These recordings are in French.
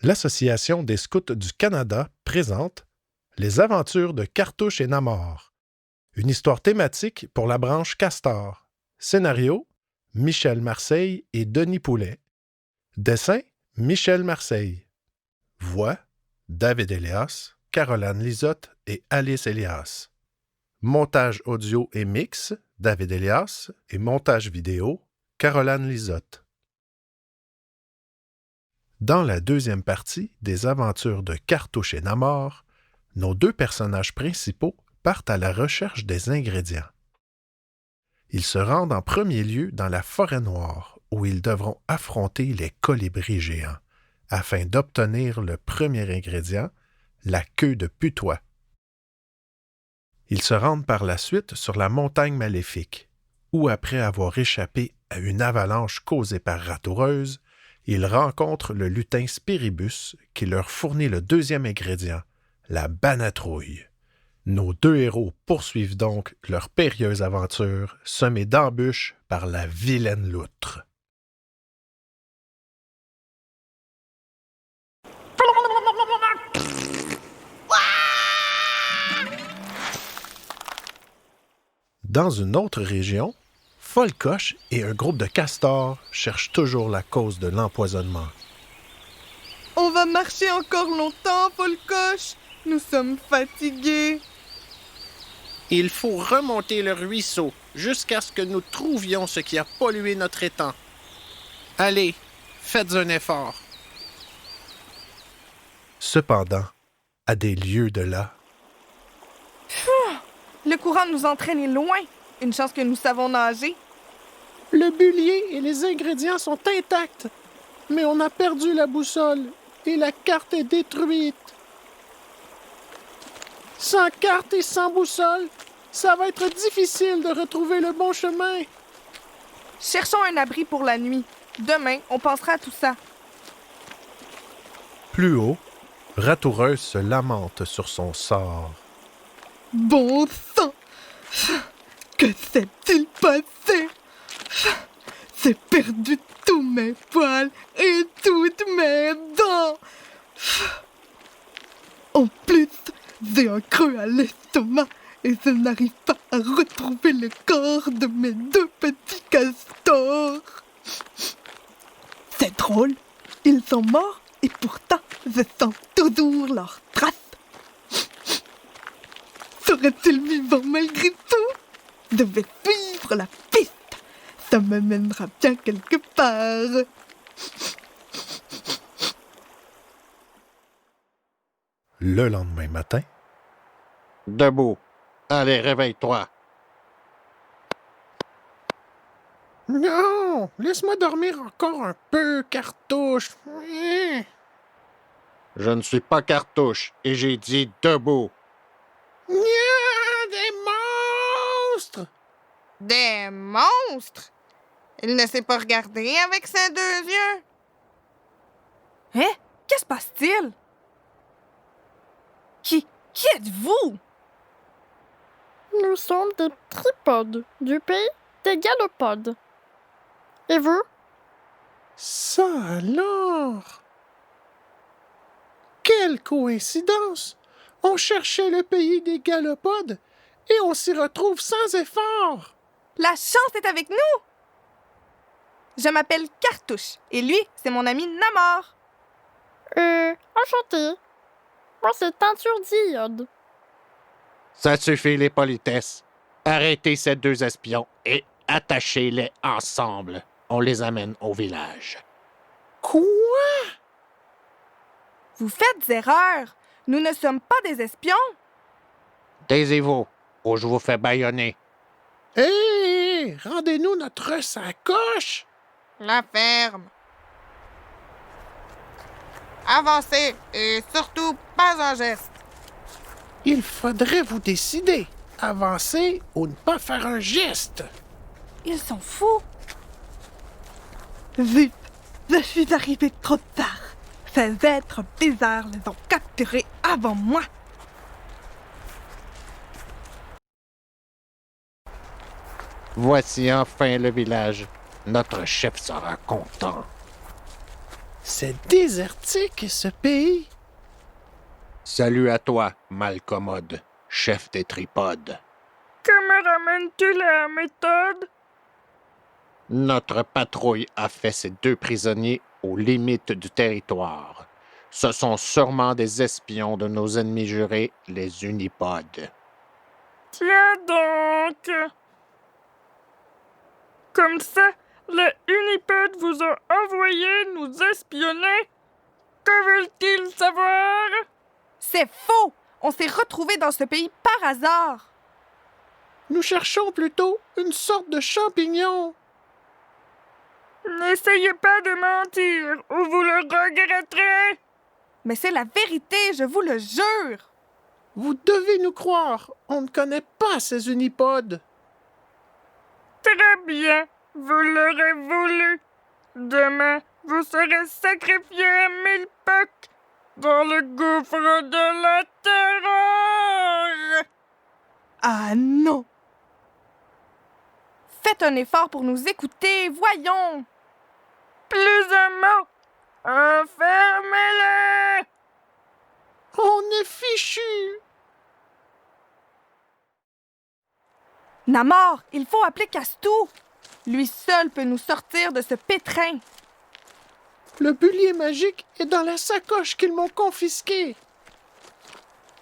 L'Association des scouts du Canada présente Les aventures de Cartouche et Namor, une histoire thématique pour la branche Castor. Scénario, Michel Marseille et Denis Poulet. Dessin, Michel Marseille. Voix, David Elias, Caroline Lisotte et Alice Elias. Montage audio et mix, David Elias, et montage vidéo, Caroline Lisotte. Dans la deuxième partie des aventures de Cartouche et Namor, nos deux personnages principaux partent à la recherche des ingrédients. Ils se rendent en premier lieu dans la forêt noire, où ils devront affronter les colibris géants, afin d'obtenir le premier ingrédient, la queue de putois. Ils se rendent par la suite sur la montagne maléfique, où après avoir échappé à une avalanche causée par Ratoureuse, ils rencontrent le lutin Spiribus qui leur fournit le deuxième ingrédient, la banatrouille. Nos deux héros poursuivent donc leur périlleuse aventure semée d'embûches par la vilaine loutre. Dans une autre région, Folcoche et un groupe de castors cherchent toujours la cause de l'empoisonnement. On va marcher encore longtemps, Folcoche. Nous sommes fatigués. Il faut remonter le ruisseau jusqu'à ce que nous trouvions ce qui a pollué notre étang. Allez, faites un effort. Cependant, à des lieues de là, Le courant nous entraîne loin. Une chance que nous savons nager. Le bulier et les ingrédients sont intacts, mais on a perdu la boussole et la carte est détruite. Sans carte et sans boussole, ça va être difficile de retrouver le bon chemin. Cherchons un abri pour la nuit. Demain, on pensera à tout ça. plus haut, Ratoureuse se lamente sur son sort. Bon sang! Que s'est-il passé? J'ai perdu tous mes poils et toutes mes dents. En plus, j'ai un creux à l'estomac et je n'arrive pas à retrouver le corps de mes deux petits castors. C'est drôle, ils sont morts et pourtant je sens toujours leurs traces. Seraient-ils vivants malgré tout? Je vais suivre la piste. Ça me mènera bien quelque part. Le lendemain matin, Debout. Allez, réveille-toi. Non! Laisse-moi dormir encore un peu, Cartouche. Je ne suis pas Cartouche et j'ai dit debout. Des monstres! Des monstres? Il ne sait pas regarder avec ses deux yeux. Hein? Qu'est-ce qui se passe-t-il? Qui êtes-vous? Nous sommes des tripodes du pays des galopodes. Et vous? Ça alors! Quelle coïncidence! On cherchait le pays des galopodes et on s'y retrouve sans effort! La chance est avec nous! Je m'appelle Cartouche et lui, c'est mon ami Namor. Enchanté. Moi, c'est Teinture d'Iode. Ça suffit, les politesses. Arrêtez ces deux espions et attachez-les ensemble. On les amène au village. Quoi? Vous faites erreur. Nous ne sommes pas des espions. Taisez-vous, ou je vous fais bâillonner. Hé! Rendez-nous notre sacoche! La ferme. Avancez et surtout pas un geste. Il faudrait vous décider. Avancer ou ne pas faire un geste. Ils sont fous. Vite, je suis arrivé trop tard. Ces êtres bizarres les ont capturés avant moi. Voici enfin le village. Notre chef sera content. C'est désertique, ce pays. Salut à toi, Malcommode, chef des tripodes. Que me ramènes-tu la méthode? Notre patrouille a fait ces 2 prisonniers aux limites du territoire. Ce sont sûrement des espions de nos ennemis jurés, les Unipodes. Tiens donc! Comme ça, les Unipodes vous ont envoyé nous espionner? Que veulent-ils savoir? C'est faux! On s'est retrouvés dans ce pays par hasard! Nous cherchons plutôt une sorte de champignon. N'essayez pas de mentir, ou vous le regretterez! Mais c'est la vérité, je vous le jure! Vous devez nous croire. On ne connaît pas ces unipodes. Très bien, vous l'aurez voulu. Demain, vous serez sacrifié à 1000 Pâques dans le gouffre de la terreur! Ah non! Faites un effort pour nous écouter, voyons! Plus un mot! Enfermez-les! On est fichus. Namor, il faut appeler Castou! Lui seul peut nous sortir de ce pétrin! Le bullier magique est dans la sacoche qu'ils m'ont confisquée.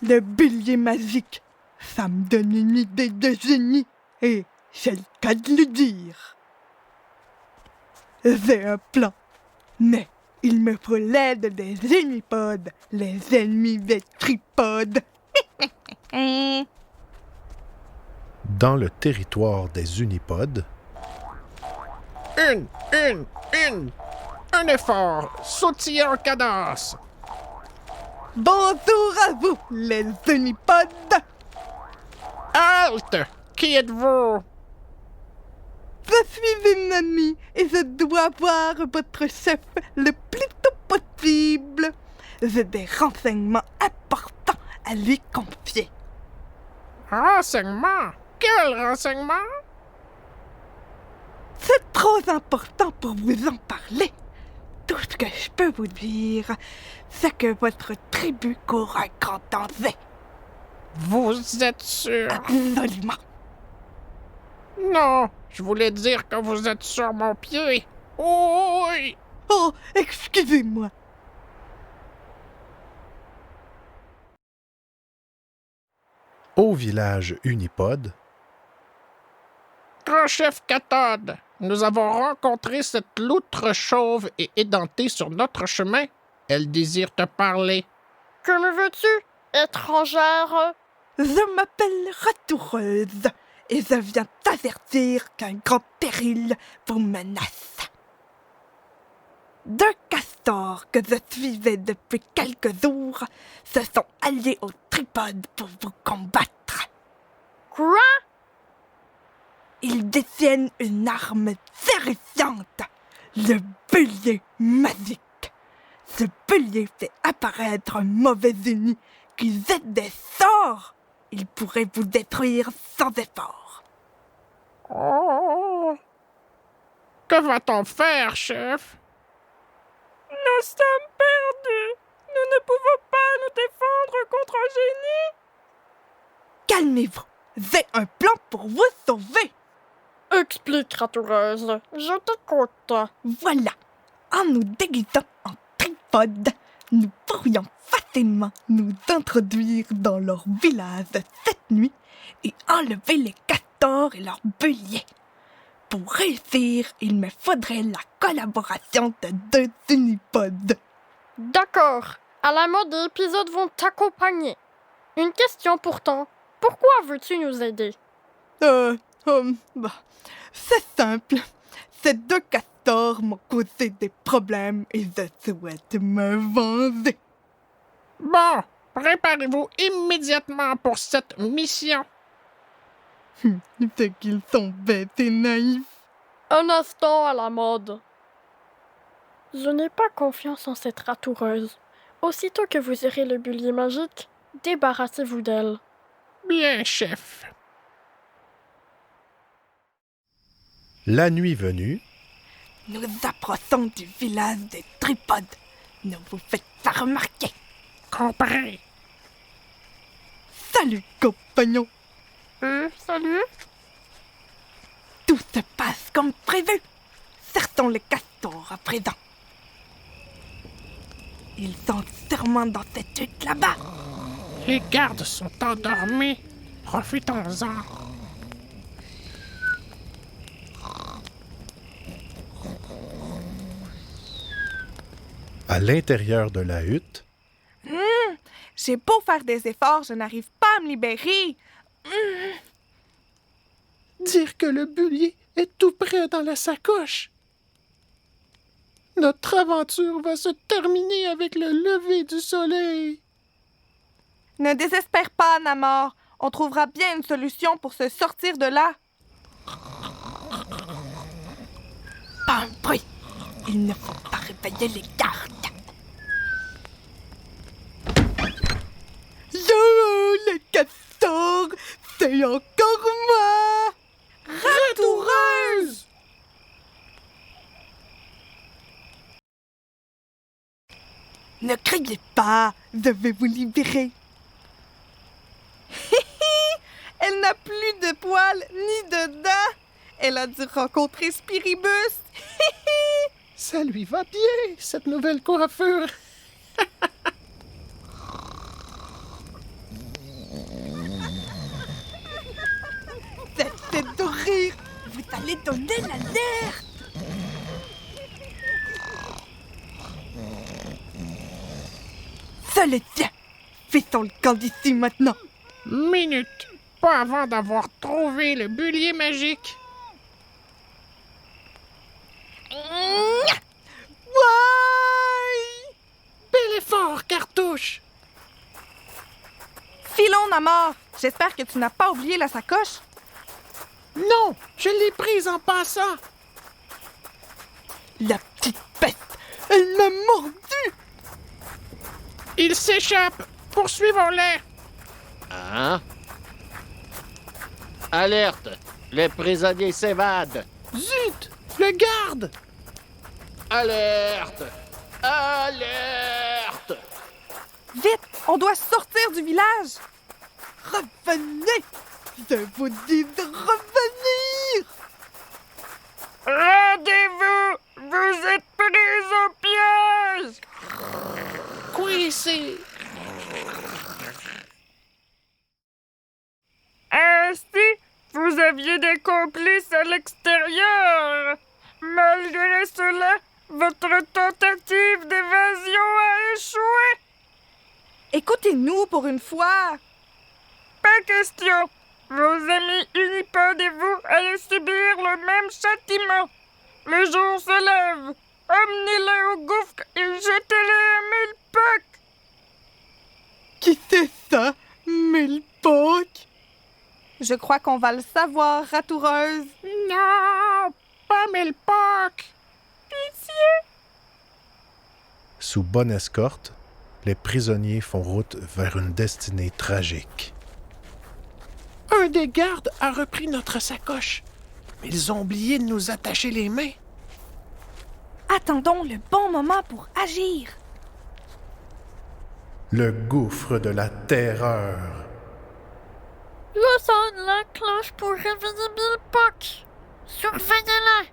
Le bélier magique, ça me donne une idée de génie, et c'est le cas de le dire. J'ai un plan, mais il me faut l'aide des Unipodes, les ennemis des tripodes. Dans le territoire des unipodes, Une! Un effort! Sautillez en cadence! Bonjour à vous, les Unipodes! Halte! Qui êtes-vous? Je suis une amie et je dois voir votre chef le plus tôt possible. J'ai des renseignements importants à lui confier. Renseignement? Quel renseignement? C'est trop important pour vous en parler. Tout ce que je peux vous dire, c'est que votre tribu court un grand danger. Vous êtes sûr? Absolument. Non, je voulais dire que vous êtes sur mon pied. Oui! Oh, excusez-moi. au village unipode, Grand chef Cathode, nous avons rencontré cette loutre chauve et édentée sur notre chemin. Elle désire te parler. Que me veux-tu, étrangère? Je m'appelle Ratoureuse et je viens t'avertir qu'un grand péril vous menace. Deux castors que je suivais depuis quelques jours se sont alliés aux tripodes pour vous combattre. Quoi? Ils détiennent une arme terrifiante, le bélier magique. Ce bélier fait apparaître un mauvais ennemi qui jette des sorts. Il pourrait vous détruire sans effort. Oh! Que va-t-on faire, chef? Nous sommes perdus. Nous ne pouvons pas nous défendre contre un génie. Calmez-vous, j'ai un plan pour vous sauver. Explique, Ratoureuse. Je t'écoute. Voilà, en nous déguisant en tripodes, nous pourrions facilement nous introduire dans leur village cette nuit et enlever les castors et leurs béliers. Pour réussir, il me faudrait la collaboration de deux unipodes. D'accord. À la mode, des épisodes vont t'accompagner. Une question pourtant. Pourquoi veux-tu nous aider? C'est simple. Ces deux castors m'ont causé des problèmes et je souhaite me venger. Bon, préparez-vous immédiatement pour cette mission. C'est qu'ils sont bêtes et naïfs. Un instant à la mode. Je n'ai pas confiance en cette ratoureuse. Aussitôt que vous aurez le bélier magique, débarrassez-vous d'elle. Bien, chef. la nuit venue, Nous approchons du village des tripodes. Ne vous faites pas remarquer. Compris. Salut, compagnons. Salut. Tout se passe comme prévu. Sortons les castors à présent. Ils sont sûrement dans cette hutte là-bas. Les gardes sont endormis. Profitons-en. À l'intérieur de la hutte, J'ai beau faire des efforts, je n'arrive pas à me libérer. Dire que le bullier est tout près dans la sacoche. Notre aventure va se terminer avec le lever du soleil. Ne désespère pas, Namor. On trouvera bien une solution pour se sortir de là. Pas un bruit. Il ne faut pas réveiller les gardes. Yo, les castors, c'est encore moi. Ratoureuse! Ne criez pas, je vais vous libérer. Elle n'a plus de poils ni de dents. Elle a dû rencontrer Spiribus. Ça lui va bien, cette nouvelle coiffure. Cessez de rire. Vous allez donner l'alerte. Ça le tient. Faisons le camp d'ici maintenant. Minute. Pas avant d'avoir trouvé le bullier magique. Ouais! Bel effort, Cartouche. Filons, Namor. J'espère que tu n'as pas oublié la sacoche. Non, je l'ai prise en passant. La petite bête, elle m'a mordu. Il s'échappe. Poursuivons-les. Hein? Alerte! Les prisonniers s'évadent! Zut! Le garde! Alerte! Alerte! Vite, on doit sortir du village. Revenez. Je vous dis de revenir. Rendez-vous! Vous êtes pris au piège! Coincé! Ainsi, vous aviez des complices à l'extérieur. Malgré cela, votre tentative d'évasion a échoué. Écoutez-nous pour une fois. Pas question. Vos amis Unipodes et vous allez subir le même châtiment. Le jour se lève. Emmenez-les au gouffre et jetez-les à Mille-Poc. Qui c'est ça, Mille-Poc? Je crois qu'on va le savoir, Ratoureuse. Non, pas Mille-Poc. Pitié. sous bonne escorte, les prisonniers font route vers une destinée tragique. Un des gardes a repris notre sacoche. Mais ils ont oublié de nous attacher les mains. Attendons le bon moment pour agir. Le gouffre de la terreur. Le sonne la cloche pour réveiller Mille-Poc. Surveillez-la.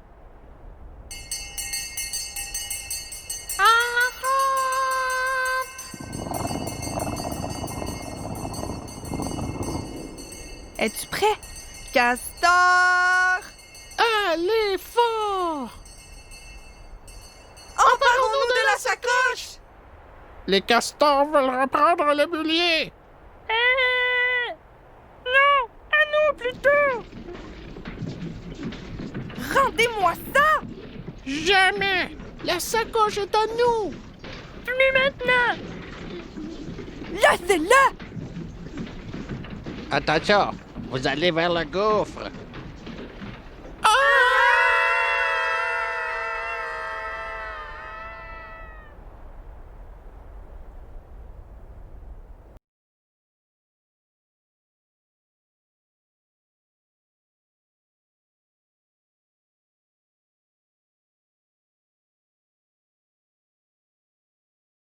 À la Es-tu prêt? Castor! Allez fort! Emparons-nous de la sacoche! Les castors veulent reprendre le bullier. Non, à nous plutôt. Rendez-moi ça! Jamais. La sacoche est à nous! Plus maintenant. Laissez-la! Attention! Vous allez vers le gouffre!